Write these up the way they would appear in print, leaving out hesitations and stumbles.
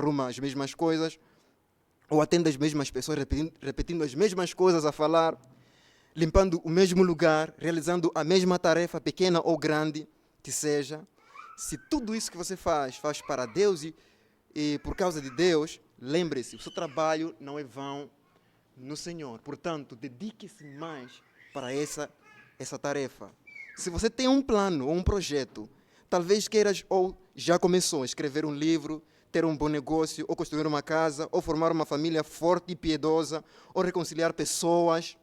arruma as mesmas coisas, ou atende as mesmas pessoas, repetindo as mesmas coisas a falar, limpando o mesmo lugar, realizando a mesma tarefa, pequena ou grande que seja. Se tudo isso que você faz para Deus e por causa de Deus, lembre-se, o seu trabalho não é vão no Senhor. Portanto, dedique-se mais para essa tarefa. Se você tem um plano ou um projeto, talvez queiras ou já começou a escrever um livro, ter um bom negócio, ou construir uma casa, ou formar uma família forte e piedosa, ou reconciliar pessoas,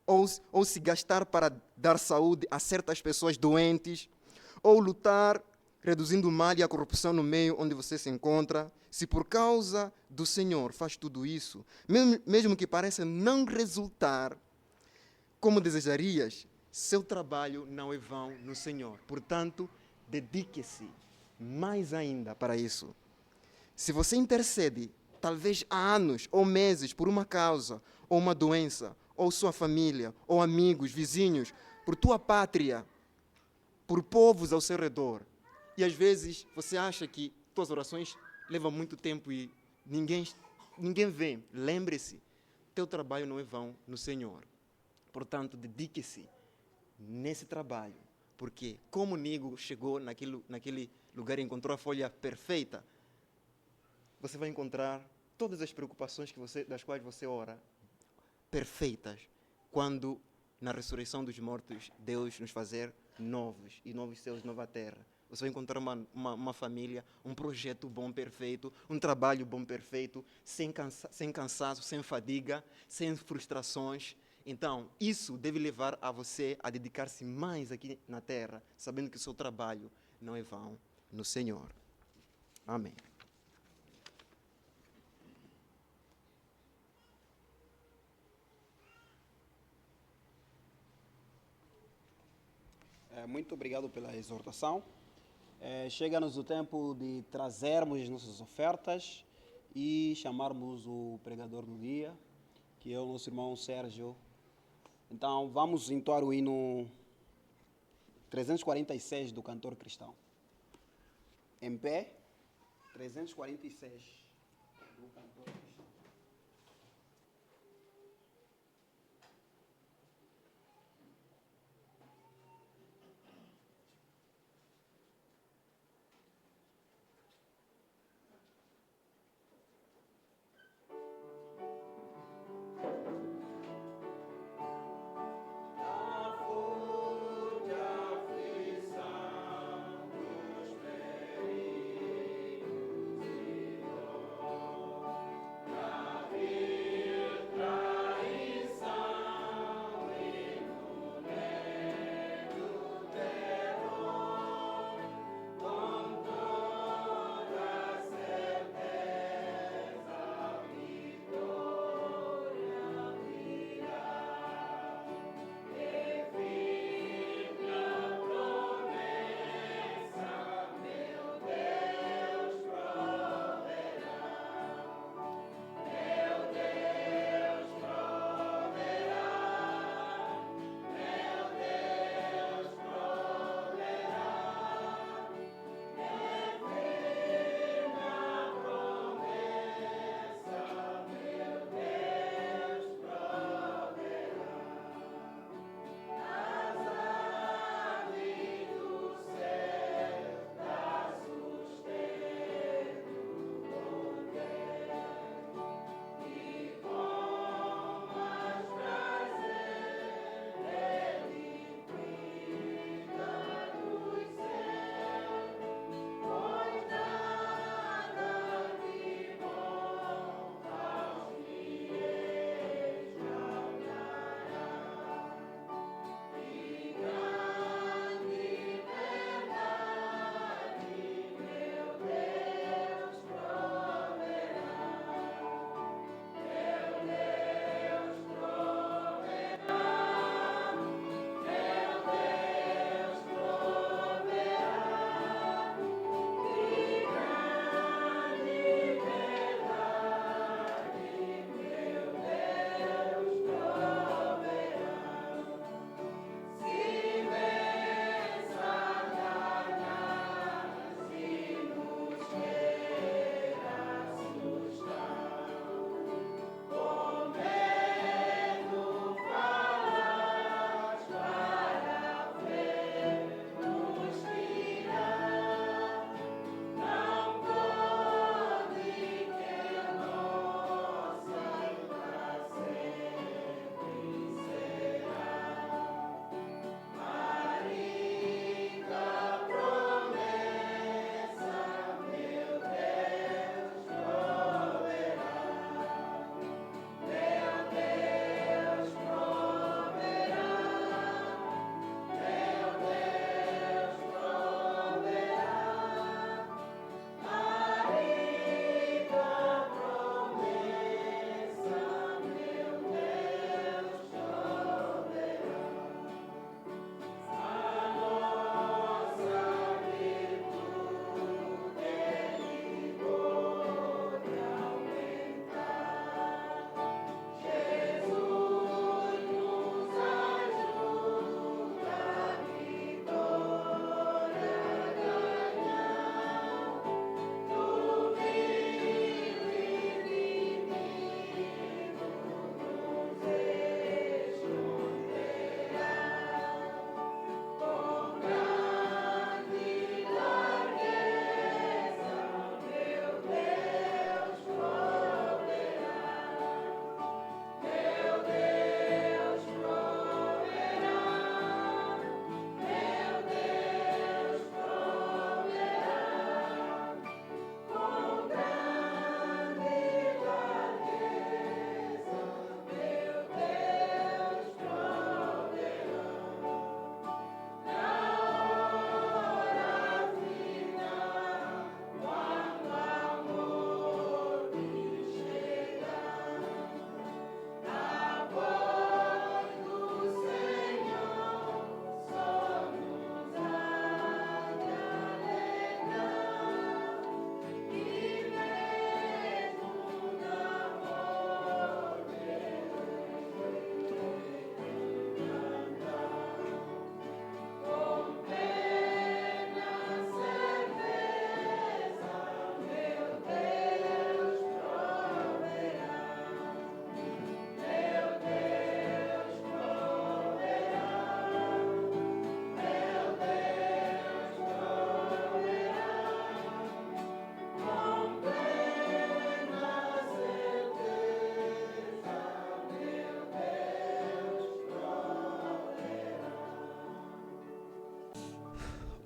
ou se gastar para dar saúde a certas pessoas doentes, ou lutar reduzindo o mal e a corrupção no meio onde você se encontra. Se por causa do Senhor faz tudo isso, mesmo que pareça não resultar como desejarias, seu trabalho não é vão no Senhor. Portanto, dedique-se mais ainda para isso. Se você intercede, talvez há anos ou meses, por uma causa, ou uma doença, ou sua família, ou amigos, vizinhos, por tua pátria, por povos ao seu redor, e às vezes você acha que tuas orações levam muito tempo e ninguém vê, lembre-se, teu trabalho não é vão no Senhor. Portanto, dedique-se nesse trabalho, porque como Nigo chegou naquele lugar e encontrou a folha perfeita, você vai encontrar todas as preocupações das quais você ora perfeitas, quando na ressurreição dos mortos Deus nos fazer novos, e novos céus, nova terra. Você vai encontrar uma família, um projeto bom, perfeito, um trabalho bom, perfeito, sem cansaço, sem fadiga, sem frustrações. Então, isso deve levar a você a dedicar-se mais aqui na terra, sabendo que o seu trabalho não é vão no Senhor. Amém. Muito obrigado pela exortação. Chega-nos o tempo de trazermos as nossas ofertas e chamarmos o pregador do dia, que é o nosso irmão Sérgio. Então, vamos entoar o hino 346 do cantor cristão. Em pé, 346 do cantor cristão.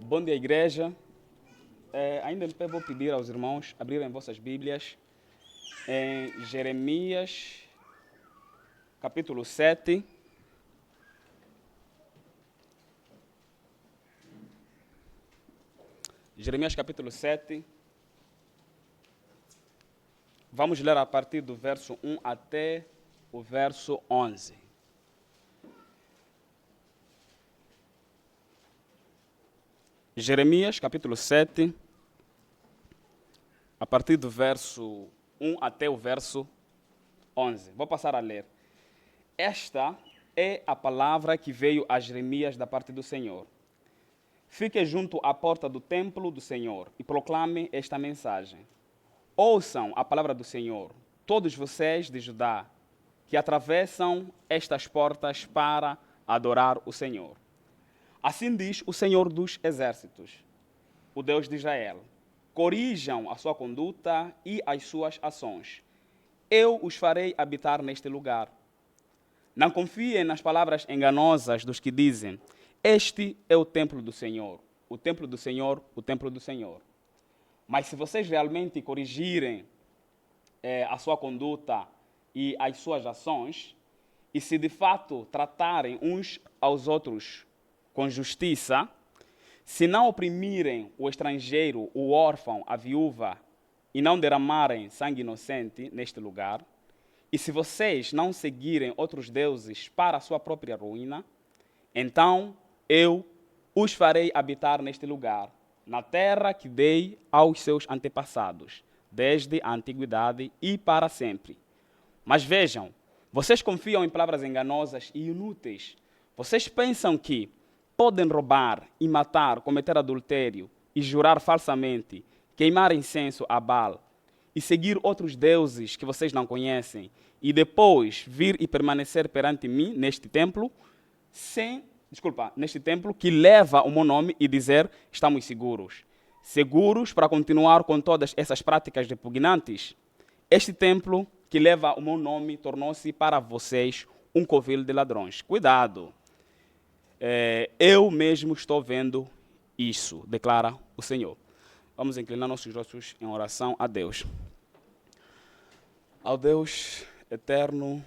Bom dia, igreja. Ainda em pé vou pedir aos irmãos abrirem vossas Bíblias em Jeremias, capítulo 7. Jeremias, capítulo 7. Vamos ler a partir do verso 1 até o verso 11. Jeremias, capítulo 7, a partir do verso 1 até o verso 11. Vou passar a ler. Esta é a palavra que veio a Jeremias da parte do Senhor. Fique junto à porta do templo do Senhor e proclame esta mensagem. Ouçam a palavra do Senhor, todos vocês de Judá, que atravessam estas portas para adorar o Senhor. Assim diz o Senhor dos Exércitos, o Deus de Israel. Corrijam a sua conduta e as suas ações. Eu os farei habitar neste lugar. Não confiem nas palavras enganosas dos que dizem: este é o templo do Senhor, o templo do Senhor, o templo do Senhor. Mas se vocês realmente corrigirem a sua conduta e as suas ações, e se de fato tratarem uns aos outros com justiça, se não oprimirem o estrangeiro, o órfão, a viúva, e não derramarem sangue inocente neste lugar, e se vocês não seguirem outros deuses para a sua própria ruína, então eu os farei habitar neste lugar, na terra que dei aos seus antepassados, desde a antiguidade e para sempre. Mas vejam, vocês confiam em palavras enganosas e inúteis. Vocês pensam que podem roubar e matar, cometer adultério e jurar falsamente, queimar incenso a Baal e seguir outros deuses que vocês não conhecem e depois vir e permanecer perante mim neste templo, neste templo que leva o meu nome e dizer: estamos seguros. Seguros para continuar com todas essas práticas repugnantes? Este templo que leva o meu nome tornou-se para vocês um covil de ladrões. Cuidado! Eu mesmo estou vendo isso, declara o Senhor. Vamos inclinar nossos rostos em oração a Deus. Ao Deus eterno,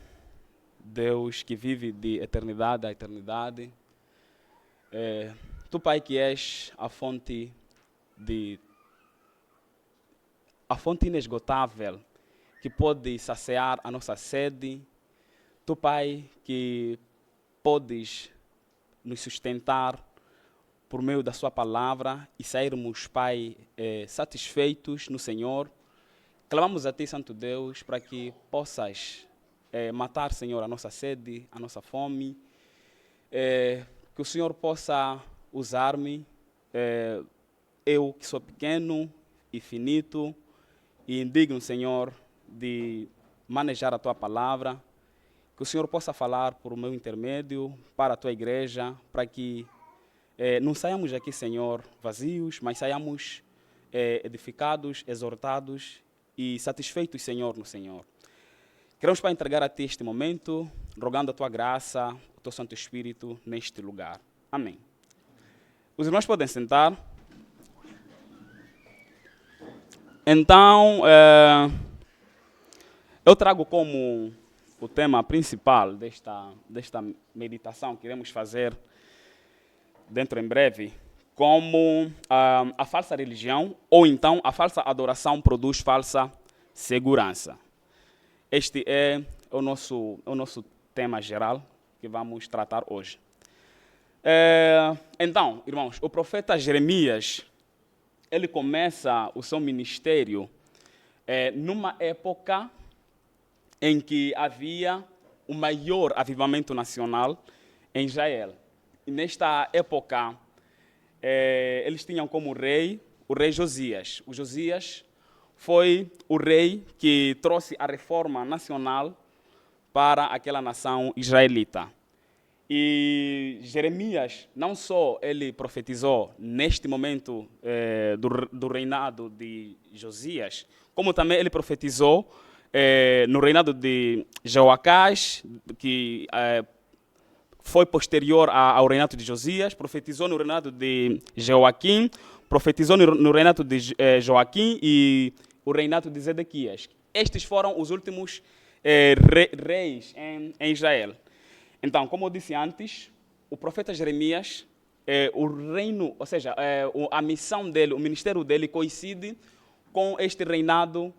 Deus que vive de eternidade a eternidade, Tu, Pai, que és a fonte inesgotável, que pode saciar a nossa sede, Tu, Pai, que podes nos sustentar por meio da sua palavra e sairmos, Pai, satisfeitos no Senhor. Clamamos a Ti, Santo Deus, para que possas matar, Senhor, a nossa sede, a nossa fome, que o Senhor possa usar-me, eu que sou pequeno e finito e indigno, Senhor, de manejar a Tua palavra, que o Senhor possa falar por meu intermédio para a Tua igreja, para que não saiamos aqui, Senhor, vazios, mas saiamos edificados, exortados e satisfeitos, Senhor, no Senhor. Queremos, Pai, entregar a Ti este momento, rogando a Tua graça, o Teu Santo Espírito neste lugar. Amém. Os irmãos podem sentar. Então, eu trago como o tema principal desta meditação que iremos fazer dentro em breve, como a falsa religião, ou então a falsa adoração produz falsa segurança. Este é o nosso tema geral que vamos tratar hoje. Então, irmãos, o profeta Jeremias, ele começa o seu ministério numa época em que havia o maior avivamento nacional em Israel. E nesta época, eles tinham como rei o rei Josias. O Josias foi o rei que trouxe a reforma nacional para aquela nação israelita. E Jeremias, não só ele profetizou neste momento do reinado de Josias, como também ele profetizou no reinado de Joacás, que foi posterior ao reinado de Josias, profetizou no reinado de Joaquim, profetizou no reinado de Joaquim e o reinado de Zedequias. Estes foram os últimos reis em Israel. Então, como eu disse antes, o profeta Jeremias, o reino, ou seja, a missão dele, o ministério dele coincide com este reinado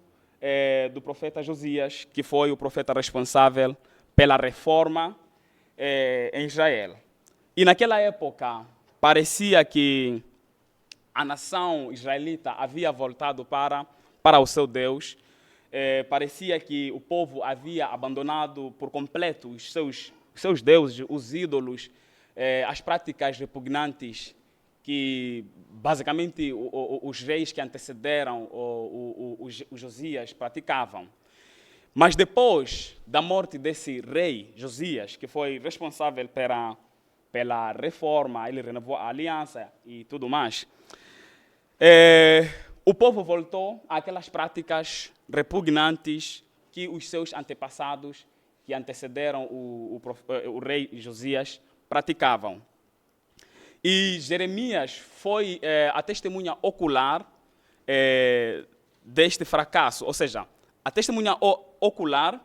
do profeta Josias, que foi o profeta responsável pela reforma em Israel. E naquela época, parecia que a nação israelita havia voltado para o seu Deus. Parecia que o povo havia abandonado por completo os seus deuses, os ídolos, as práticas repugnantes que, basicamente, os reis que antecederam o Josias praticavam. Mas depois da morte desse rei, Josias, que foi responsável pela reforma, ele renovou a aliança e tudo mais, o povo voltou àquelas práticas repugnantes que os seus antepassados, que antecederam o rei Josias, praticavam. E Jeremias foi a testemunha ocular deste fracasso, ou seja, a testemunha ocular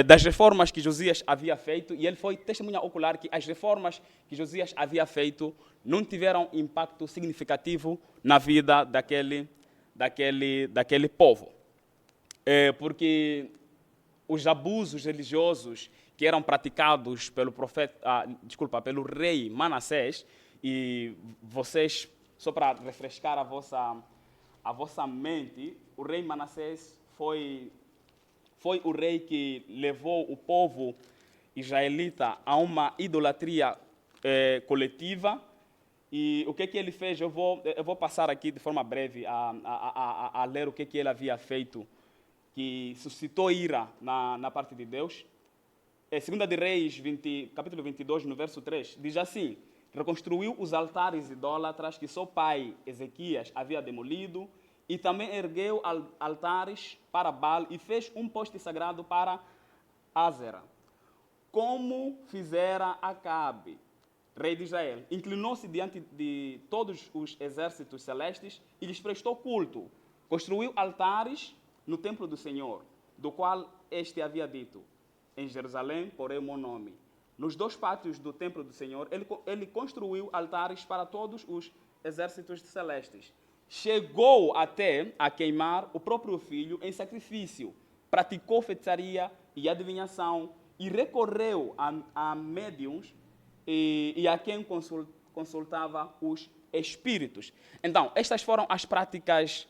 das reformas que Josias havia feito, e ele foi testemunha ocular que as reformas que Josias havia feito não tiveram impacto significativo na vida daquele povo. Porque os abusos religiosos que eram praticados pelo rei Manassés, e vocês, só para refrescar a vossa mente, o rei Manassés foi o rei que levou o povo israelita a uma idolatria coletiva. E o que ele fez? Eu vou passar aqui de forma breve a ler o que ele havia feito, que suscitou ira na parte de Deus. 2 de Reis, capítulo 22, no verso 3, diz assim: reconstruiu os altares idólatras que seu pai Ezequias havia demolido, e também ergueu altares para Baal e fez um poste sagrado para Ázera, como fizera Acabe, rei de Israel. Inclinou-se diante de todos os exércitos celestes e lhes prestou culto. Construiu altares no templo do Senhor, do qual este havia dito: em Jerusalém porei o meu nome. Nos 2 pátios do templo do Senhor, ele construiu altares para todos os exércitos celestes. Chegou até a queimar o próprio filho em sacrifício. Praticou feitiçaria e adivinhação e recorreu a médiuns e a quem consultava os espíritos. Então, estas foram as práticas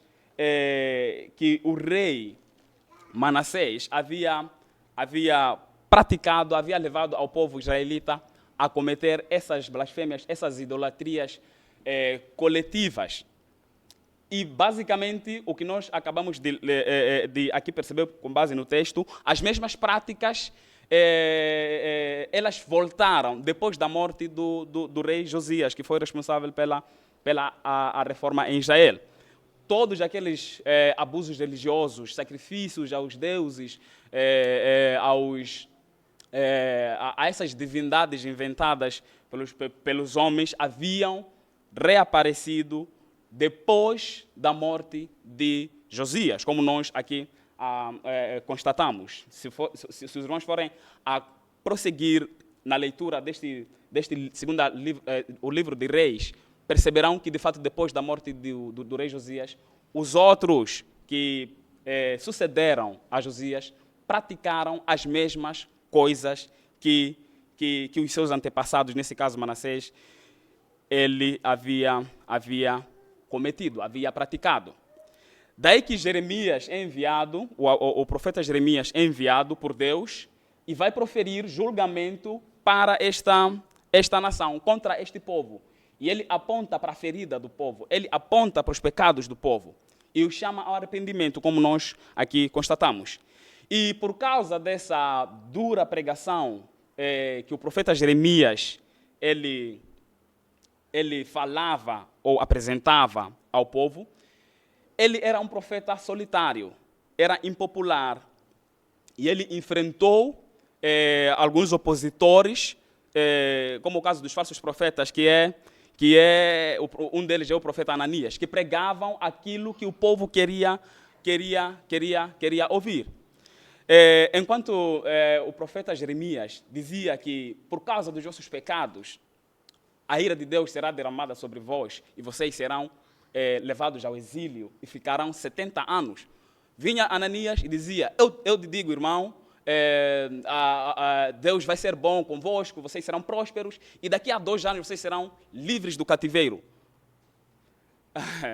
que o rei Manassés havia praticado, havia levado ao povo israelita a cometer essas blasfêmias, essas idolatrias coletivas. E, basicamente, o que nós acabamos de aqui perceber com base no texto, as mesmas práticas, elas voltaram depois da morte do rei Josias, que foi responsável pela a reforma em Israel. Todos aqueles abusos religiosos, sacrifícios aos deuses, a essas divindades inventadas pelos homens, haviam reaparecido depois da morte de Josias, como nós aqui constatamos. Se os irmãos forem a prosseguir na leitura deste o livro de Reis, perceberão que, de fato, depois da morte do rei Josias, os outros que sucederam a Josias praticaram as mesmas coisas que os seus antepassados, nesse caso Manassés, ele havia cometido, havia praticado. Daí que Jeremias é enviado, o profeta Jeremias é enviado por Deus e vai proferir julgamento para esta nação, contra este povo. E ele aponta para a ferida do povo, ele aponta para os pecados do povo e o chama ao arrependimento, como nós aqui constatamos. E por causa dessa dura pregação que o profeta Jeremias ele falava ou apresentava ao povo, ele era um profeta solitário, era impopular. E ele enfrentou alguns opositores como o caso dos falsos profetas, um deles é o profeta Ananias, que pregavam aquilo que o povo queria ouvir. Enquanto o profeta Jeremias dizia que, por causa dos vossos pecados, a ira de Deus será derramada sobre vós e vocês serão levados ao exílio e ficarão 70 anos. Vinha Ananias e dizia, eu te digo, irmão, Deus vai ser bom convosco, vocês serão prósperos e daqui a 2 anos vocês serão livres do cativeiro.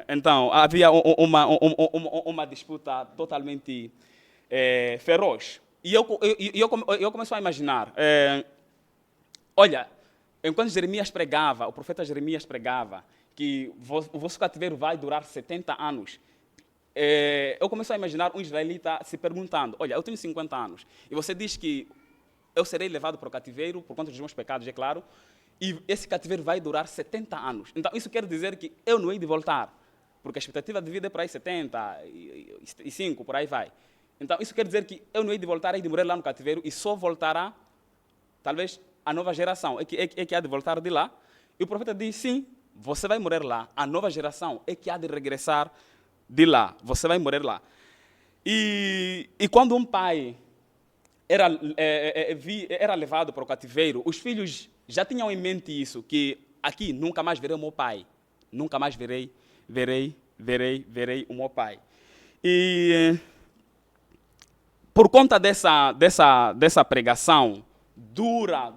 Então, havia uma disputa totalmente feroz. E eu comecei a imaginar, olha, enquanto Jeremias pregava, o profeta Jeremias pregava que o vosso cativeiro vai durar 70 anos, eu comecei a imaginar um israelita se perguntando, olha, eu tenho 50 anos, e você diz que eu serei levado para o cativeiro por conta dos meus pecados, é claro, e esse cativeiro vai durar 70 anos. Então, isso quer dizer que eu não hei de voltar, porque a expectativa de vida é por aí 75, por aí vai. Então, isso quer dizer que eu não hei de voltar, hei de morrer lá no cativeiro e só voltará, talvez, a nova geração, é que há de voltar de lá. E o profeta diz, sim, você vai morrer lá, a nova geração é que há de regressar de lá, você vai morrer lá. E quando um pai era levado para o cativeiro, os filhos já tinham em mente isso, que aqui nunca mais verei o meu pai, nunca mais verei o meu pai. E por conta dessa pregação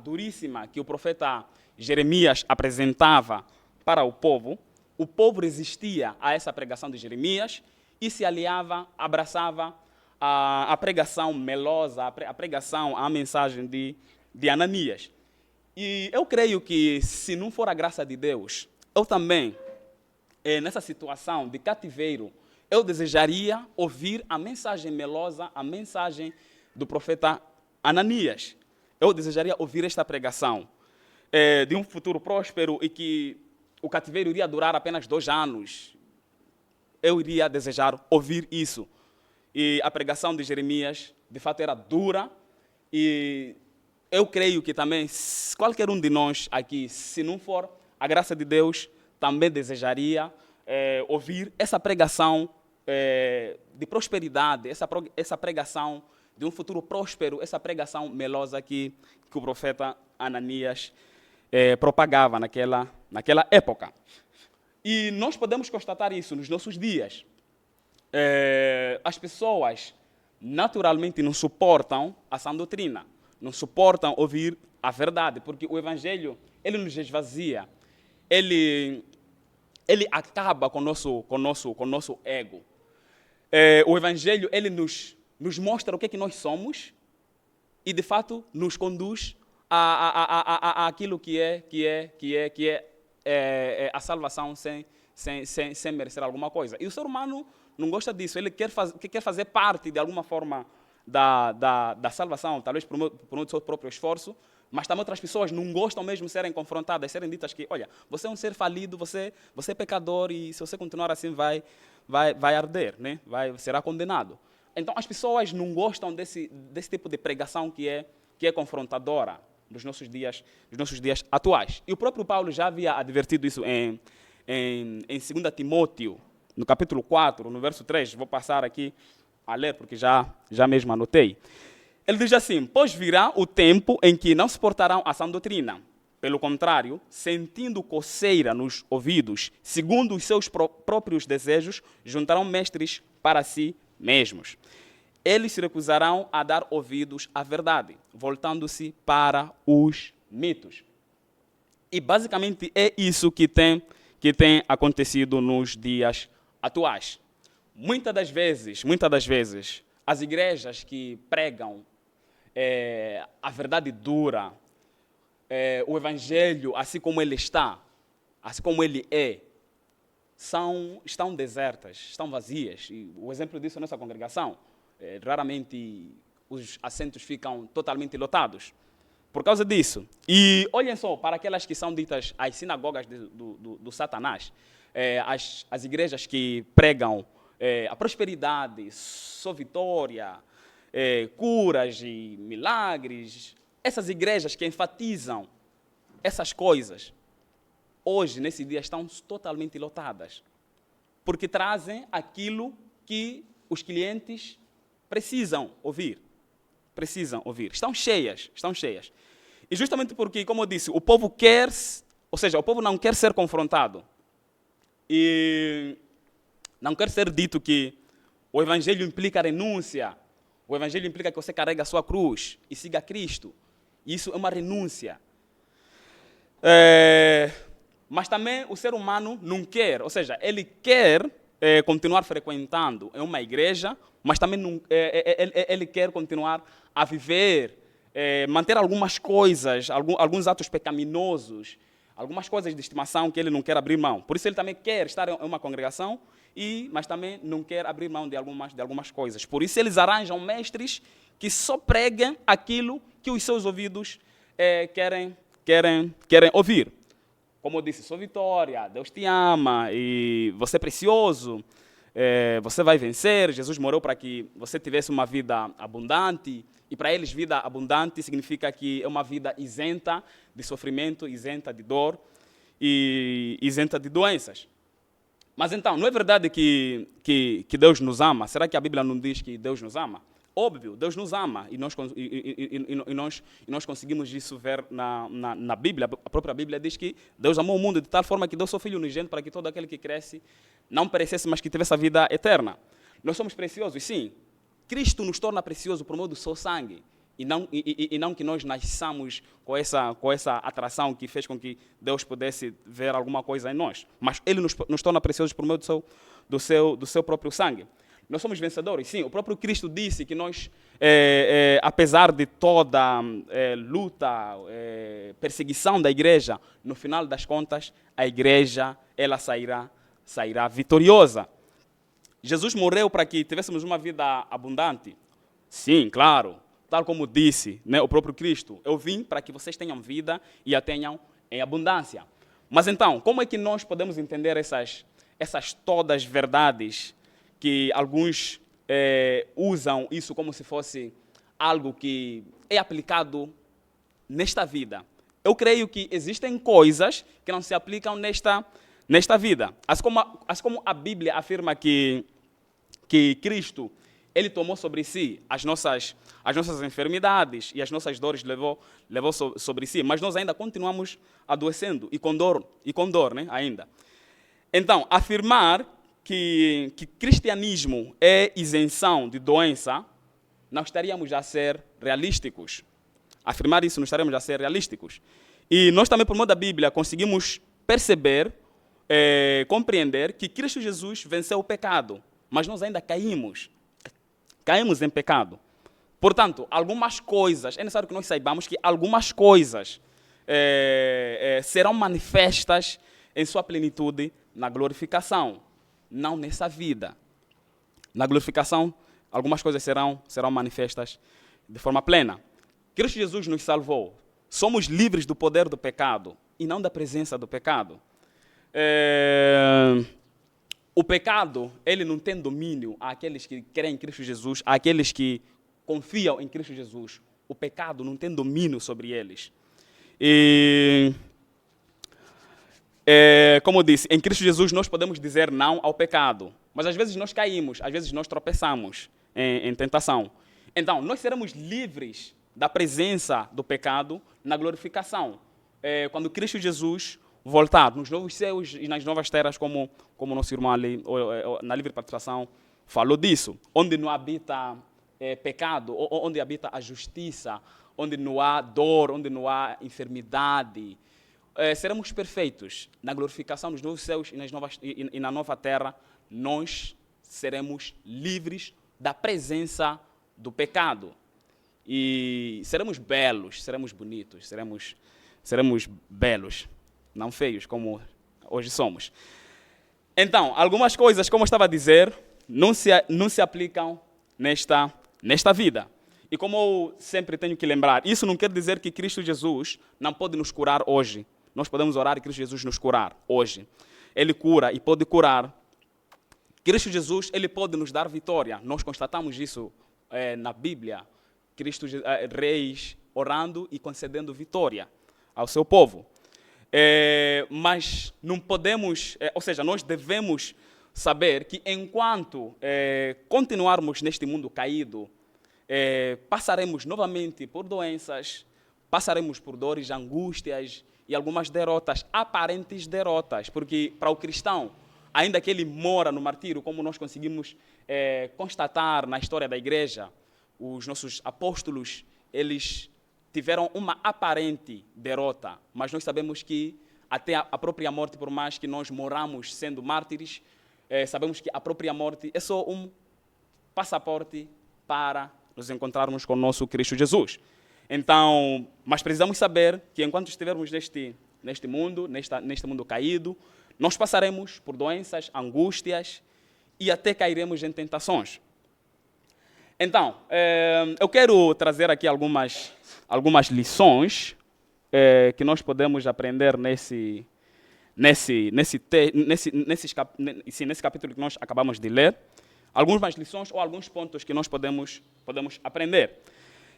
duríssima que o profeta Jeremias apresentava para o povo resistia a essa pregação de Jeremias e se aliava, abraçava a pregação melosa, a pregação, a mensagem de Ananias. E eu creio que, se não for a graça de Deus, eu também, nessa situação de cativeiro, eu desejaria ouvir a mensagem melosa, a mensagem do profeta Ananias. Eu desejaria ouvir esta pregação de um futuro próspero e que o cativeiro iria durar apenas 2 anos. Eu iria desejar ouvir isso. E a pregação de Jeremias, de fato, era dura. E eu creio que também, qualquer um de nós aqui, se não for a graça de Deus, também desejaria ouvir essa pregação de prosperidade, essa pregação de um futuro próspero, essa pregação melosa que o profeta Ananias propagava naquela época. E nós podemos constatar isso nos nossos dias. As pessoas naturalmente não suportam a sã doutrina, não suportam ouvir a verdade, porque o Evangelho, ele nos esvazia, ele acaba com o nosso ego. O Evangelho, ele nos mostra o que é que nós somos e, de fato, nos conduz a aquilo que é a salvação sem merecer alguma coisa. E o ser humano não gosta disso, ele quer fazer parte, de alguma forma, da salvação, talvez por um seu próprio esforço, mas também outras pessoas não gostam mesmo de serem confrontadas, serem ditas que, olha, você é um ser falido, você é pecador e se você continuar assim vai arder, né? Será condenado. Então as pessoas não gostam desse tipo de pregação que é confrontadora nos nossos dias atuais. E o próprio Paulo já havia advertido isso em 2 Timóteo, no capítulo 4, no verso 3, vou passar aqui a ler porque já mesmo anotei. Ele diz assim, pois virá o tempo em que não suportarão a sã doutrina. Pelo contrário, sentindo coceira nos ouvidos, segundo os seus próprios desejos, juntarão mestres para si mesmos. Eles se recusarão a dar ouvidos à verdade, voltando-se para os mitos. E basicamente é isso que tem acontecido nos dias atuais. Muitas das vezes, as igrejas que pregam a verdade dura, o Evangelho, assim como ele está, assim como ele estão desertas, estão vazias. E o exemplo disso é nossa congregação. Raramente os assentos ficam totalmente lotados por causa disso. E olhem só, para aquelas que são ditas as sinagogas do Satanás, as igrejas que pregam a prosperidade, só vitória, curas e milagres, essas igrejas que enfatizam essas coisas, hoje, nesse dia, estão totalmente lotadas. Porque trazem aquilo que os clientes precisam ouvir. Precisam ouvir. Estão cheias, estão cheias. E justamente porque, como eu disse, o povo quer, ou seja, o povo não quer ser confrontado. E não quer ser dito que o evangelho implica renúncia. O evangelho implica que você carrega a sua cruz e siga Cristo. Isso é uma renúncia. Mas também o ser humano não quer, ou seja, ele quer continuar frequentando em uma igreja, mas também não, ele quer continuar a viver, manter algumas coisas, alguns atos pecaminosos, algumas coisas de estimação que ele não quer abrir mão. Por isso ele também quer estar em uma congregação, mas também não quer abrir mão de algumas coisas. Por isso eles arranjam mestres que só pregam aquilo que os seus ouvidos querem ouvir. Como eu disse, sou vitória, Deus te ama, e você é precioso, você vai vencer, Jesus morreu para que você tivesse uma vida abundante, e para eles vida abundante significa que é uma vida isenta de sofrimento, isenta de dor e isenta de doenças. Mas então, não é verdade que Deus nos ama? Será que a Bíblia não diz que Deus nos ama? Óbvio, Deus nos ama e nós conseguimos isso ver na Bíblia. A própria Bíblia diz que Deus amou o mundo de tal forma que deu seu Filho unigênito para que todo aquele que cresce não perecesse, mas que tivesse a vida eterna. Nós somos preciosos, sim. Cristo nos torna preciosos por meio do seu sangue e não que nós nasçamos com essa atração que fez com que Deus pudesse ver alguma coisa em nós. Mas Ele nos torna preciosos por meio do seu próprio sangue. Nós somos vencedores, sim. O próprio Cristo disse que nós, apesar de toda luta, perseguição da igreja, no final das contas, a igreja ela sairá vitoriosa. Jesus morreu para que tivéssemos uma vida abundante? Sim, claro. Tal como disse, né, o próprio Cristo, eu vim para que vocês tenham vida e a tenham em abundância. Mas então, como é que nós podemos entender essas todas verdades que alguns usam isso como se fosse algo que é aplicado nesta vida? Eu creio que existem coisas que não se aplicam nesta vida. Assim como a Bíblia afirma que Cristo Ele tomou sobre si as nossas enfermidades e as nossas dores levou sobre si, mas nós ainda continuamos adoecendo e com dor, né, ainda. Então, afirmar que cristianismo é isenção de doença, não estaríamos a ser realísticos. Afirmar isso, não estaríamos a ser realísticos. E nós também, por meio da Bíblia, conseguimos perceber, compreender que Cristo Jesus venceu o pecado, mas nós ainda caímos em pecado. Portanto, algumas coisas, é necessário que nós saibamos que algumas coisas serão manifestas em sua plenitude na glorificação, não nessa vida. Na glorificação, algumas coisas serão manifestas de forma plena. Cristo Jesus nos salvou. Somos livres do poder do pecado e não da presença do pecado. O pecado, ele não tem domínio àqueles que creem em Cristo Jesus, àqueles que confiam em Cristo Jesus. O pecado não tem domínio sobre eles. E, como eu disse, em Cristo Jesus nós podemos dizer não ao pecado. Mas às vezes nós caímos, às vezes nós tropeçamos em tentação. Então, nós seremos livres da presença do pecado na glorificação. Quando Cristo Jesus voltar nos novos céus e nas novas terras, como o nosso irmão ali, na livre participação, falou disso. Onde não habita pecado, onde habita a justiça, onde não há dor, onde não há enfermidade. Seremos perfeitos. Na glorificação nos novos céus e na nova terra, nós seremos livres da presença do pecado. E seremos belos, seremos bonitos, seremos belos, não feios como hoje somos. Então, algumas coisas, como eu estava a dizer, não se aplicam nesta vida. E como eu sempre tenho que lembrar, isso não quer dizer que Cristo Jesus não pode nos curar hoje. Nós podemos orar e Cristo Jesus nos curar hoje. Ele cura e pode curar. Cristo Jesus, ele pode nos dar vitória. Nós constatamos isso na Bíblia. Cristo, reis orando e concedendo vitória ao seu povo. Mas não podemos, ou seja, nós devemos saber que enquanto continuarmos neste mundo caído, passaremos novamente por doenças, passaremos por dores, angústias e algumas derrotas, aparentes derrotas, porque para o cristão, ainda que ele mora no martírio, como nós conseguimos constatar na história da igreja, os nossos apóstolos, eles tiveram uma aparente derrota, mas nós sabemos que até a própria morte, por mais que nós moramos sendo mártires, sabemos que a própria morte é só um passaporte para nos encontrarmos com o nosso Cristo Jesus. Então, mas precisamos saber que enquanto estivermos neste mundo caído, nós passaremos por doenças, angústias e até cairemos em tentações. Então, eu quero trazer aqui algumas lições que nós podemos aprender nesse capítulo que nós acabamos de ler. Algumas lições ou alguns pontos que nós podemos aprender.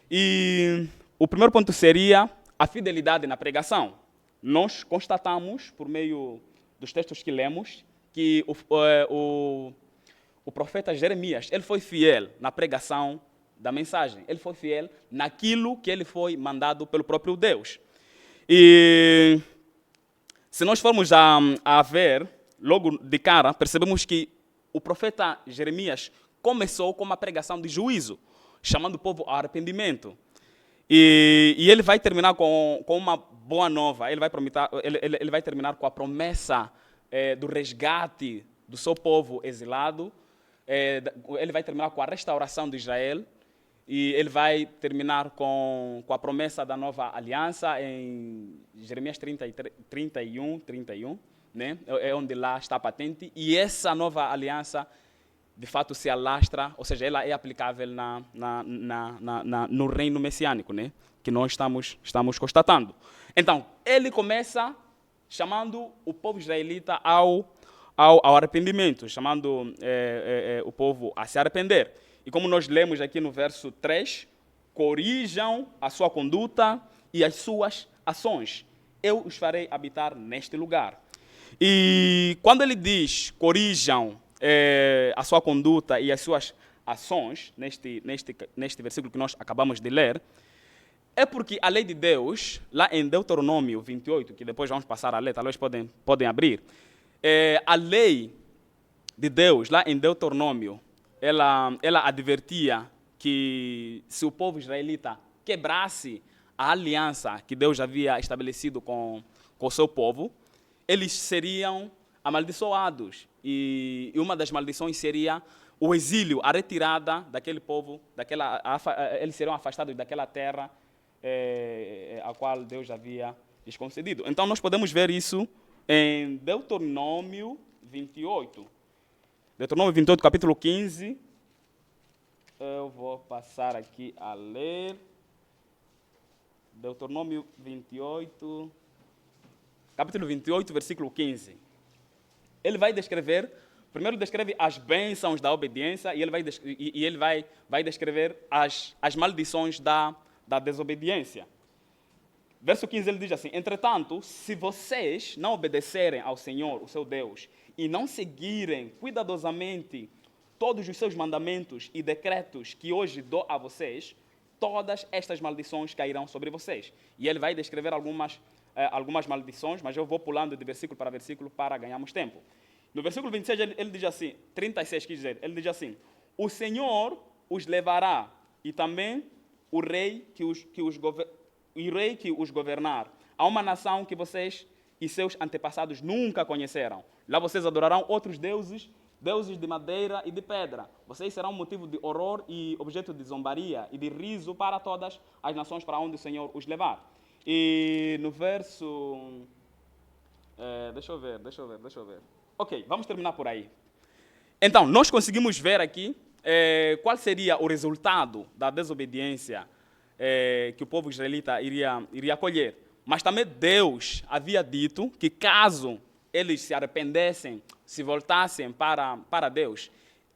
E o primeiro ponto seria a fidelidade na pregação. Nós constatamos, por meio dos textos que lemos, que o profeta Jeremias, ele foi fiel na pregação da mensagem. Ele foi fiel naquilo que ele foi mandado pelo próprio Deus. E se nós formos a ver, logo de cara, percebemos que o profeta Jeremias começou com uma pregação de juízo, chamando o povo ao arrependimento. E ele vai terminar com uma boa nova. Ele vai terminar com a promessa do resgate do seu povo exilado. Ele vai terminar com a restauração de Israel. E ele vai terminar com a promessa da nova aliança em Jeremias 31, né? É onde lá está patente. E essa nova aliança, de fato, se alastra, ou seja, ela é aplicável no reino messiânico, né? Que nós estamos constatando. Então, ele começa chamando o povo israelita ao arrependimento, chamando o povo a se arrepender. E como nós lemos aqui no verso 3, corrijam a sua conduta e as suas ações. Eu os farei habitar neste lugar. E quando ele diz corrijam a sua conduta e as suas ações, neste versículo que nós acabamos de ler, é porque a lei de Deus, lá em Deuteronômio 28, que depois vamos passar a ler, talvez podem abrir, a lei de Deus, lá em Deuteronômio, ela advertia que se o povo israelita quebrasse a aliança que Deus havia estabelecido com o seu povo, eles seriam amaldiçoados. E uma das maldições seria o exílio, a retirada daquele povo, eles seriam afastados daquela terra a qual Deus havia lhes concedido. Então nós podemos ver isso em Deuteronômio 28. Deuteronômio 28, capítulo 15. Eu vou passar aqui a ler. Deuteronômio 28, capítulo 28, versículo 15. Ele vai descrever, primeiro descreve as bênçãos da obediência e ele vai descrever as maldições da desobediência. Verso 15 ele diz assim: entretanto, se vocês não obedecerem ao Senhor, o seu Deus, e não seguirem cuidadosamente todos os seus mandamentos e decretos que hoje dou a vocês, todas estas maldições cairão sobre vocês. E ele vai descrever algumas maldições, mas eu vou pulando de versículo para versículo para ganharmos tempo. No versículo 26 ele diz assim, 36 quer dizer, ele diz assim: o Senhor os levará e também o rei que os governar a uma nação que vocês e seus antepassados nunca conheceram. Lá vocês adorarão outros deuses de madeira e de pedra. Vocês serão motivo de horror e objeto de zombaria e de riso para todas as nações para onde o Senhor os levar. E no verso... Deixa eu ver. Ok, vamos terminar por aí. Então, nós conseguimos ver aqui qual seria o resultado da desobediência que o povo israelita iria colher. Mas também Deus havia dito que caso eles se arrependessem, se voltassem para Deus,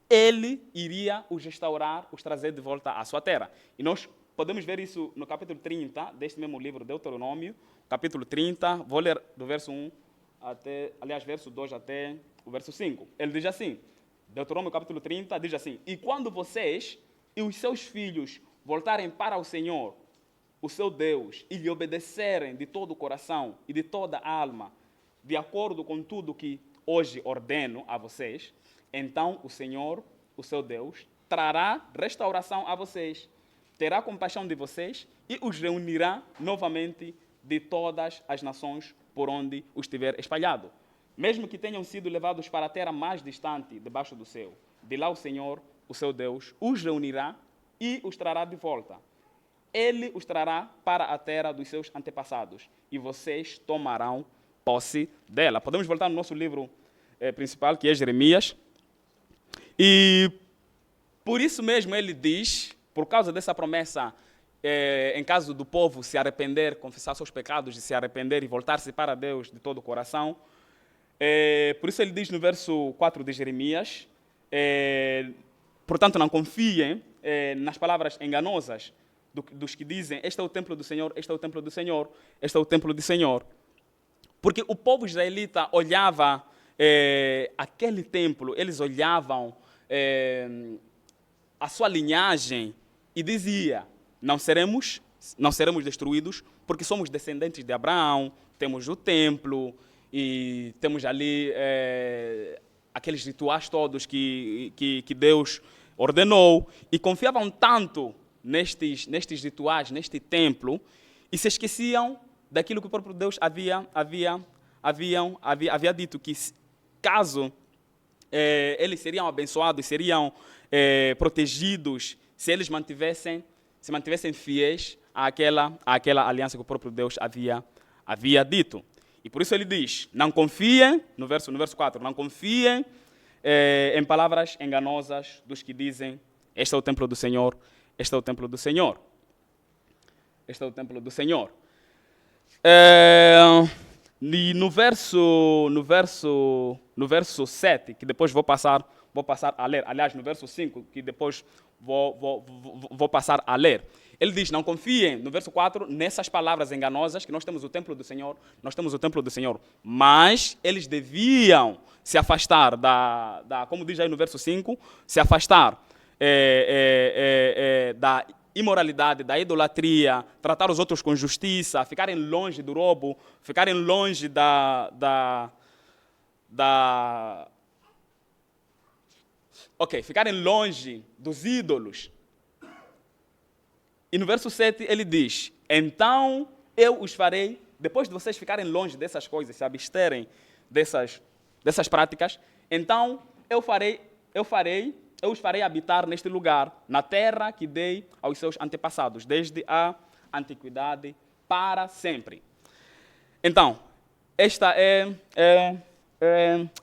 Ele iria os restaurar, os trazer de volta à sua terra. E nós podemos ver isso no capítulo 30 deste mesmo livro, Deuteronômio, capítulo 30, vou ler do verso 1 até, aliás, verso 2 até o verso 5. Ele diz assim, Deuteronômio capítulo 30 diz assim: e quando vocês e os seus filhos voltarem para o Senhor, o seu Deus, e lhe obedecerem de todo o coração e de toda a alma, de acordo com tudo que hoje ordeno a vocês, então o Senhor, o seu Deus, trará restauração a vocês, terá compaixão de vocês e os reunirá novamente de todas as nações por onde os tiver espalhado. Mesmo que tenham sido levados para a terra mais distante, debaixo do céu, de lá o Senhor, o seu Deus, os reunirá e os trará de volta. Ele os trará para a terra dos seus antepassados e vocês tomarão posse dela. Podemos voltar no nosso livro principal, que é Jeremias. E por isso mesmo ele diz, por causa dessa promessa, em caso do povo se arrepender, confessar seus pecados e se arrepender e voltar-se para Deus de todo o coração, por isso ele diz no verso 4 de Jeremias, portanto não confiem nas palavras enganosas dos que dizem, este é o templo do Senhor, este é o templo do Senhor, este é o templo do Senhor. Porque o povo israelita olhava aquele templo, eles olhavam a sua linhagem e dizia, não seremos destruídos porque somos descendentes de Abraão, temos o templo e temos ali aqueles rituais todos que Deus ordenou, e confiavam tanto nestes rituais, neste templo, e se esqueciam daquilo que o próprio Deus havia dito, que caso eles seriam abençoados, seriam protegidos, se eles se mantivessem fiéis àquela aliança que o próprio Deus havia dito. E por isso ele diz, não confiem, no verso 4, não confiem em palavras enganosas dos que dizem, este é o templo do Senhor, este é o templo do Senhor. Este é o templo do Senhor. E no verso 7, que depois vou passar a ler, aliás, no verso 5, que depois vou passar a ler, ele diz, não confiem, no verso 4, nessas palavras enganosas, que nós temos o templo do Senhor, mas eles deviam se afastar como diz aí no verso 5, se afastar da imoralidade, da idolatria, tratar os outros com justiça, ficarem longe do roubo, ficarem longe ficarem longe dos ídolos. E no verso 7 ele diz, então eu os farei, depois de vocês ficarem longe dessas coisas, se absterem dessas práticas, então eu os farei habitar neste lugar, na terra que dei aos seus antepassados, desde a antiguidade para sempre. Então, esta é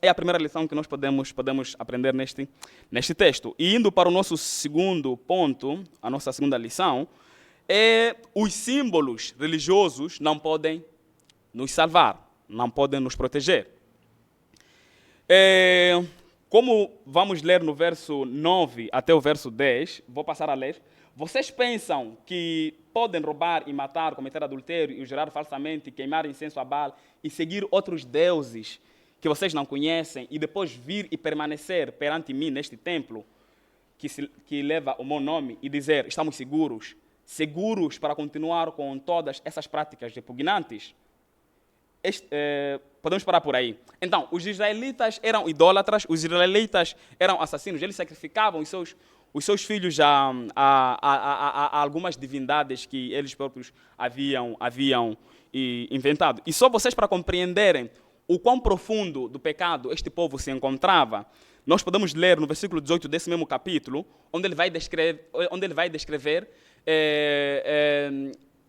a primeira lição que nós podemos aprender neste texto. E indo para o nosso segundo ponto, a nossa segunda lição, os símbolos religiosos não podem nos salvar, não podem nos proteger. Como vamos ler no verso 9 até o verso 10, vou passar a ler. Vocês pensam que podem roubar e matar, cometer adultério e jurar falsamente, queimar incenso a Baal e seguir outros deuses que vocês não conhecem e depois vir e permanecer perante mim neste templo que leva o meu nome e dizer, estamos seguros para continuar com todas essas práticas repugnantes? Podemos parar por aí. Então, os israelitas eram idólatras, os israelitas eram assassinos, eles sacrificavam os seus filhos a algumas divindades que eles próprios haviam inventado. E só vocês, para compreenderem o quão profundo do pecado este povo se encontrava, nós podemos ler no versículo 18 desse mesmo capítulo, onde ele vai descrever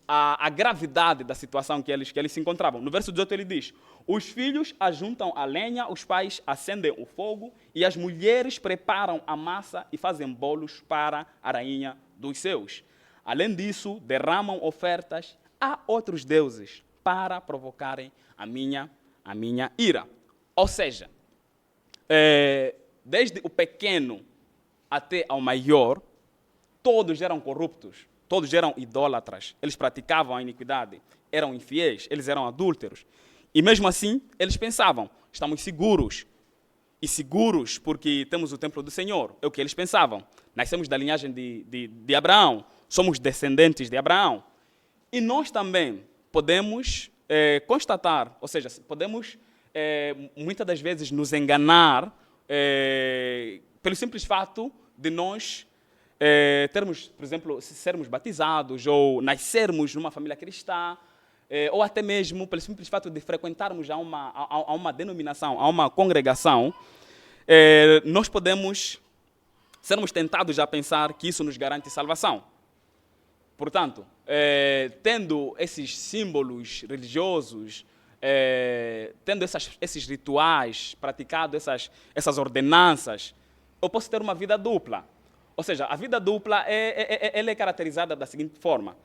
a gravidade da situação que eles se encontravam. No verso 18 ele diz, os filhos ajuntam a lenha, os pais acendem o fogo e as mulheres preparam a massa e fazem bolos para a rainha dos seus. Além disso, derramam ofertas a outros deuses para provocarem a minha ira. Ou seja, desde o pequeno até ao maior, todos eram corruptos, todos eram idólatras, eles praticavam a iniquidade, eram infiéis, eles eram adúlteros. E mesmo assim, eles pensavam, estamos seguros. E seguros porque temos o templo do Senhor. É o que eles pensavam. Nascemos da linhagem de Abraão, somos descendentes de Abraão. E nós também podemos constatar, ou seja, podemos muitas das vezes nos enganar pelo simples fato de nós termos, por exemplo, sermos batizados ou nascermos numa família cristã, ou até mesmo pelo simples fato de frequentarmos a uma denominação, a uma congregação, nós podemos sermos tentados a pensar que isso nos garante salvação. Portanto, tendo esses símbolos religiosos, tendo esses rituais, praticado essas ordenanças, eu posso ter uma vida dupla. Ou seja, a vida dupla ela é caracterizada da seguinte forma.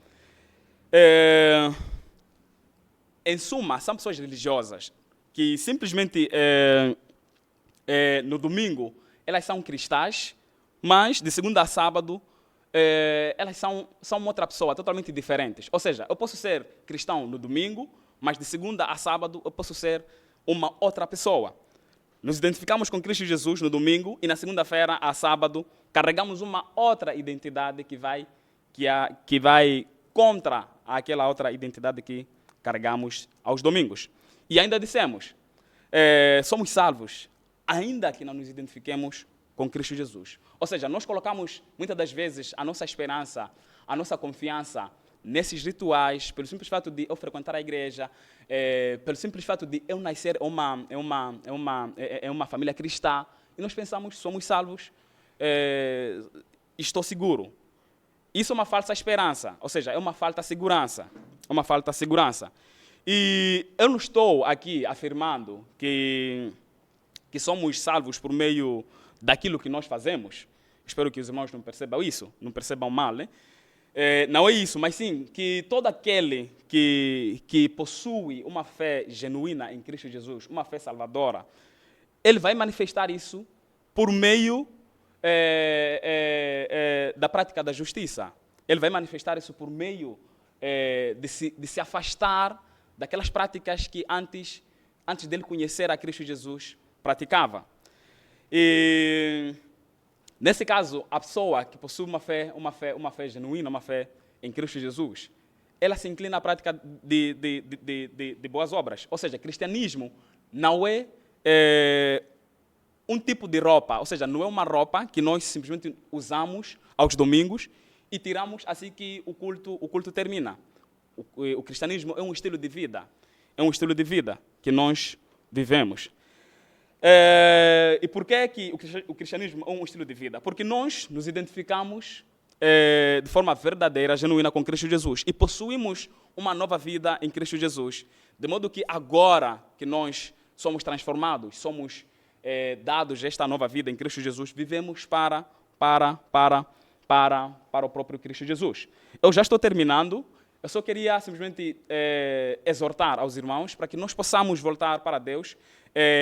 Em suma, são pessoas religiosas que simplesmente no domingo elas são cristãs, mas de segunda a sábado elas são outra pessoa, totalmente diferentes. Ou seja, eu posso ser cristão no domingo, mas de segunda a sábado eu posso ser uma outra pessoa. Nos identificamos com Cristo Jesus no domingo e na segunda-feira a sábado carregamos uma outra identidade que vai contra aquela outra identidade que carregamos aos domingos. E ainda dissemos, somos salvos, ainda que não nos identifiquemos com Cristo Jesus. Ou seja, nós colocamos muitas das vezes a nossa esperança, a nossa confiança nesses rituais, pelo simples fato de eu frequentar a igreja, pelo simples fato de eu nascer em uma família cristã, e nós pensamos, somos salvos, estou seguro. Isso é uma falsa esperança, ou seja, é uma falta de segurança. É uma falta de segurança. E eu não estou aqui afirmando que somos salvos por meio daquilo que nós fazemos. Espero que os irmãos não percebam isso, não percebam mal, né? Não é isso, mas sim que todo aquele que possui uma fé genuína em Cristo Jesus, uma fé salvadora, ele vai manifestar isso por meio da prática da justiça. Ele vai manifestar isso por meio de se afastar daquelas práticas que antes dele conhecer a Cristo Jesus praticava. E nesse caso, a pessoa que possui uma fé genuína, uma fé em Cristo Jesus, ela se inclina à prática de boas obras. Ou seja, cristianismo não é um tipo de roupa, ou seja, não é uma roupa que nós simplesmente usamos aos domingos e tiramos assim que o culto termina. O cristianismo é um estilo de vida. É um estilo de vida que nós vivemos. E por que é que o cristianismo é um estilo de vida? Porque nós nos identificamos de forma verdadeira, genuína com Cristo Jesus e possuímos uma nova vida em Cristo Jesus. De modo que agora que nós somos transformados, somos dados esta nova vida em Cristo Jesus, vivemos para o próprio Cristo Jesus. Eu já estou terminando. Eu só queria simplesmente exortar aos irmãos para que nós possamos voltar para Deus.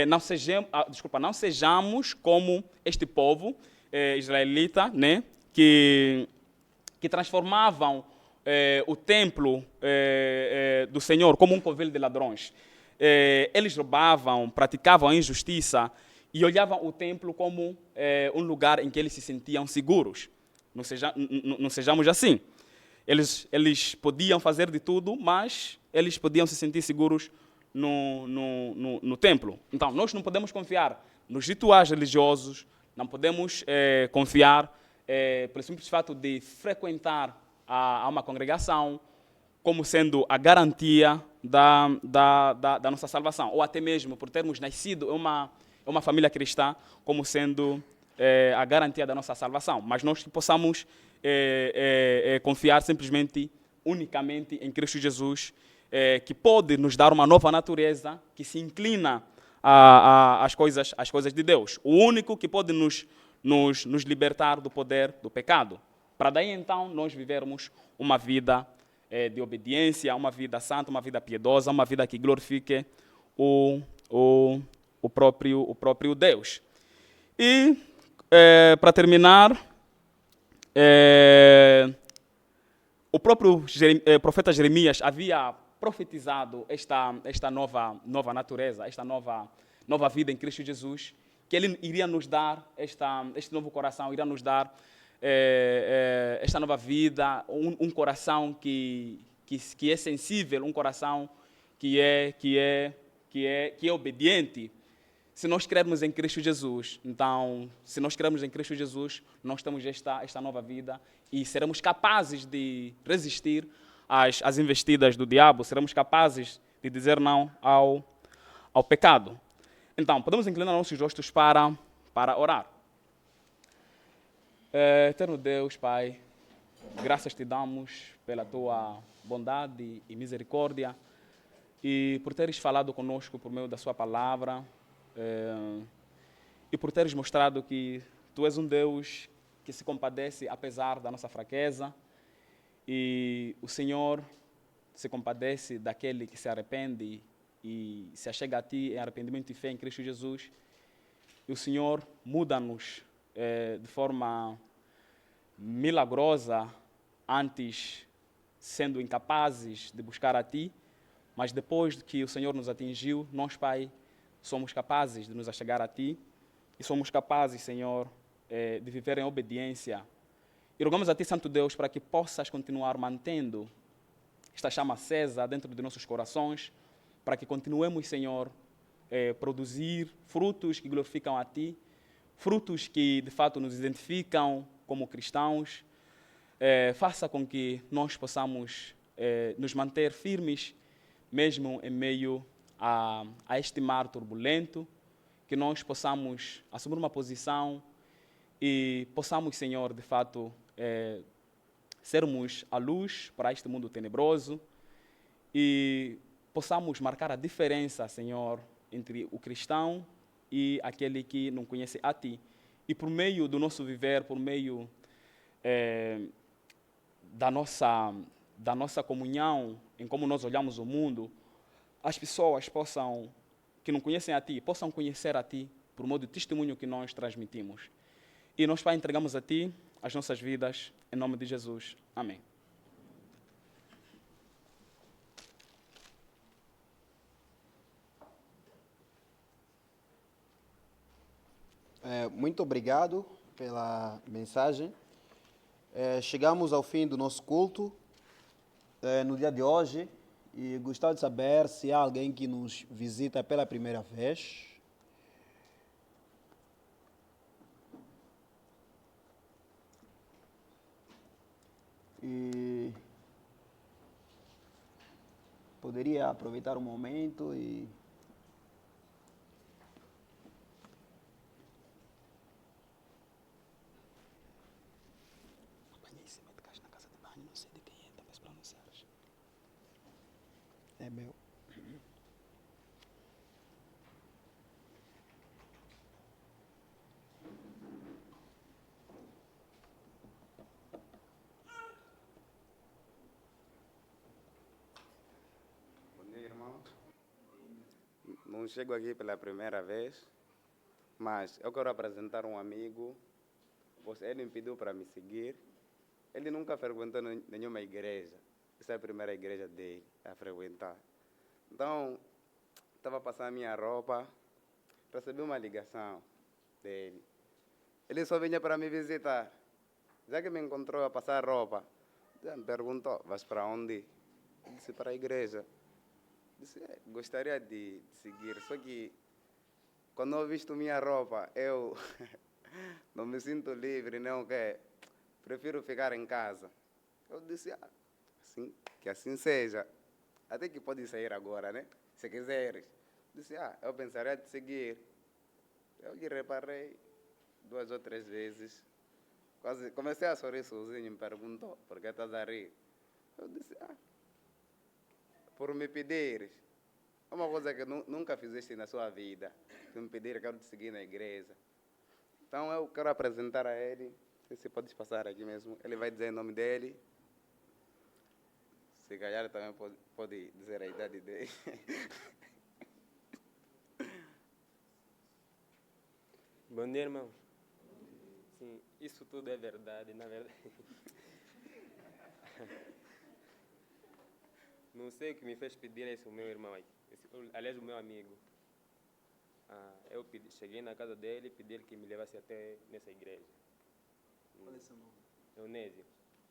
Não sejamos como este povo israelita, né, que transformavam o templo do Senhor como um covil de ladrões. Eles roubavam, praticavam a injustiça e olhavam o templo como um lugar em que eles se sentiam seguros. Não sejamos assim. Eles podiam fazer de tudo, mas eles podiam se sentir seguros no templo. Então, nós não podemos confiar nos rituais religiosos, não podemos confiar pelo simples fato de frequentar a uma congregação como sendo a garantia da nossa salvação, ou até mesmo por termos nascido em uma família cristã como sendo a garantia da nossa salvação. Mas nós possamos confiar simplesmente, unicamente em Cristo Jesus, que pode nos dar uma nova natureza que se inclina às coisas de Deus. O único que pode nos libertar do poder do pecado. Para daí então nós vivermos uma vida de obediência, uma vida santa, uma vida piedosa, uma vida que glorifique o próprio Deus. E para terminar, O próprio profeta Jeremias havia profetizado esta nova natureza, esta nova vida em Cristo Jesus, que Ele iria nos dar este novo coração, iria nos dar esta nova vida, um coração que é sensível, um coração que é obediente. Se nós crermos em Cristo Jesus, então, se nós crermos em Cristo Jesus, nós temos esta nova vida e seremos capazes de resistir às investidas do diabo, seremos capazes de dizer não ao pecado. Então, podemos inclinar nossos rostos para orar. Eterno Deus, Pai, graças te damos pela tua bondade e misericórdia e por teres falado conosco por meio da sua palavra. E por teres mostrado que Tu és um Deus que se compadece apesar da nossa fraqueza, e o Senhor se compadece daquele que se arrepende e se achega a Ti em arrependimento e fé em Cristo Jesus, e o Senhor muda-nos de forma milagrosa, antes sendo incapazes de buscar a Ti, mas depois que o Senhor nos atingiu, nós, Pai, somos capazes de nos achegar a Ti e somos capazes, Senhor, de viver em obediência. E rogamos a Ti, Santo Deus, para que possas continuar mantendo esta chama acesa dentro de nossos corações, para que continuemos, Senhor, produzir frutos que glorificam a Ti, frutos que, de fato, nos identificam como cristãos. Faça com que nós possamos nos manter firmes, mesmo em meio a este mar turbulento, que nós possamos assumir uma posição e possamos, Senhor, de fato, sermos a luz para este mundo tenebroso e possamos marcar a diferença, Senhor, entre o cristão e aquele que não conhece a Ti. E por meio do nosso viver, por meio da nossa comunhão, em como nós olhamos o mundo, as pessoas que não conhecem a Ti, possam conhecer a Ti por meio do testemunho que nós transmitimos. E nós, Pai, entregamos a Ti as nossas vidas, em nome de Jesus. Amém. Muito obrigado pela mensagem. Chegamos ao fim do nosso culto no dia de hoje e gostaria de saber se há alguém que nos visita pela primeira vez. E poderia aproveitar o momento e é meu. Bom dia, irmão. Não chego aqui pela primeira vez, mas eu quero apresentar um amigo. Ele me pediu para me seguir. Ele nunca frequentou nenhuma igreja. Essa é a primeira igreja dele a frequentar. Então, estava passando a minha roupa, recebi uma ligação dele. Ele só vinha para me visitar. Já que me encontrou a passar roupa, já me perguntou: vas para onde? Eu disse: para a igreja. Disse: gostaria de seguir, só que quando eu visto minha roupa, eu não me sinto livre, não, que prefiro ficar em casa. Eu disse: assim, que assim seja. Até que pode sair agora, né? Se quiseres. Disse: eu pensaria de seguir. Eu lhe reparei 2 ou 3 vezes. Quase comecei a sorrir sozinho, me perguntou: por que estás a rir? Eu disse: por me pedires. É uma coisa que nunca fizeste na sua vida. Tu me pedir, quero te seguir na igreja. Então eu quero apresentar a ele. Se podes passar aqui mesmo. Ele vai dizer o nome dele. Se calhar também pode dizer a idade dele. Bom dia, irmão. Sim, isso tudo é verdade, na verdade. Não sei o que me fez pedir esse o meu irmão aí. Aliás, o meu amigo. Eu cheguei na casa dele e pedi que me levasse até nessa igreja. Qual é seu nome? Eunésio.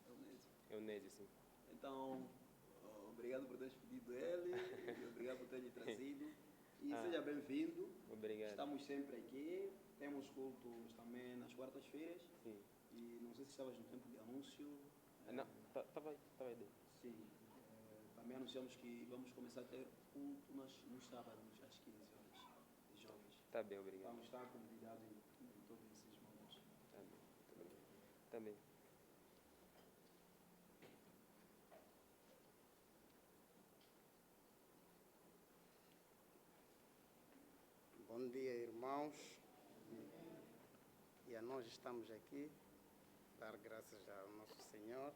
Eunésio. Eunésio, sim. Então, obrigado por teres pedido ele, e obrigado por ter lhe trazido. E seja bem-vindo. Obrigado. Estamos sempre aqui. Temos cultos também nas quartas-feiras. Sim. E não sei se estavas no tempo de anúncio. Não, estava aí dentro. Sim. Também anunciamos que vamos começar a ter culto nos sábados, às 15 horas, de jovens. Tá bem, obrigado. Vamos estar convidados em todos esses momentos. Tá bem, muito obrigado. Também. Bom dia, irmãos. E a nós estamos aqui, dar graças ao nosso Senhor.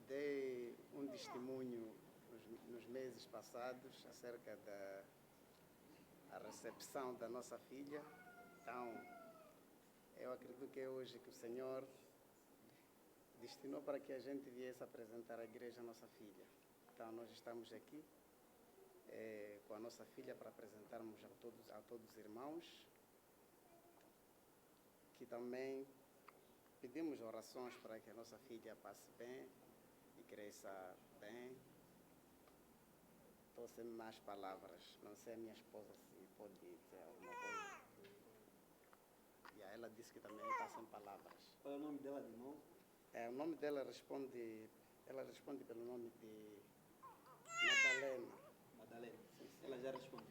Dei um testemunho nos meses passados acerca da recepção da nossa filha. Então, eu acredito que é hoje que o Senhor destinou para que a gente viesse apresentar à igreja a nossa filha. Então, nós estamos aqui com a nossa filha para apresentarmos a todos os irmãos, que também pedimos orações para que a nossa filha passe bem e cresça bem. Estou sem mais palavras, não sei a minha esposa se pode dizer alguma coisa. E ela disse que também está sem palavras. Qual é o nome dela de novo? O nome dela ela responde pelo nome de Madalena. Madalena. Ela já respondeu.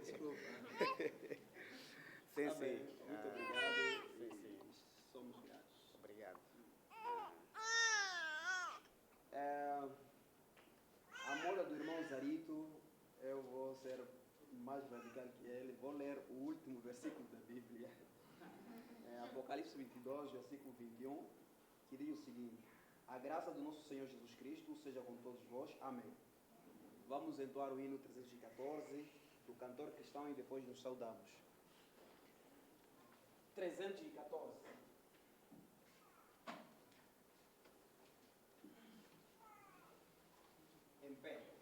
Desculpa. Sim, Tá sim. bem. Muito obrigado. Sim, sim. Somos gratos. Obrigado. A moda do irmão Zarito, eu vou ser mais radical que ele. Vou ler o último versículo da Bíblia. Apocalipse 22, versículo 21, que diz o seguinte: a graça do nosso Senhor Jesus Cristo seja com todos vós. Amém. Vamos entoar o hino 314 do cantor cristão e depois nos saudamos. 314. Em pé.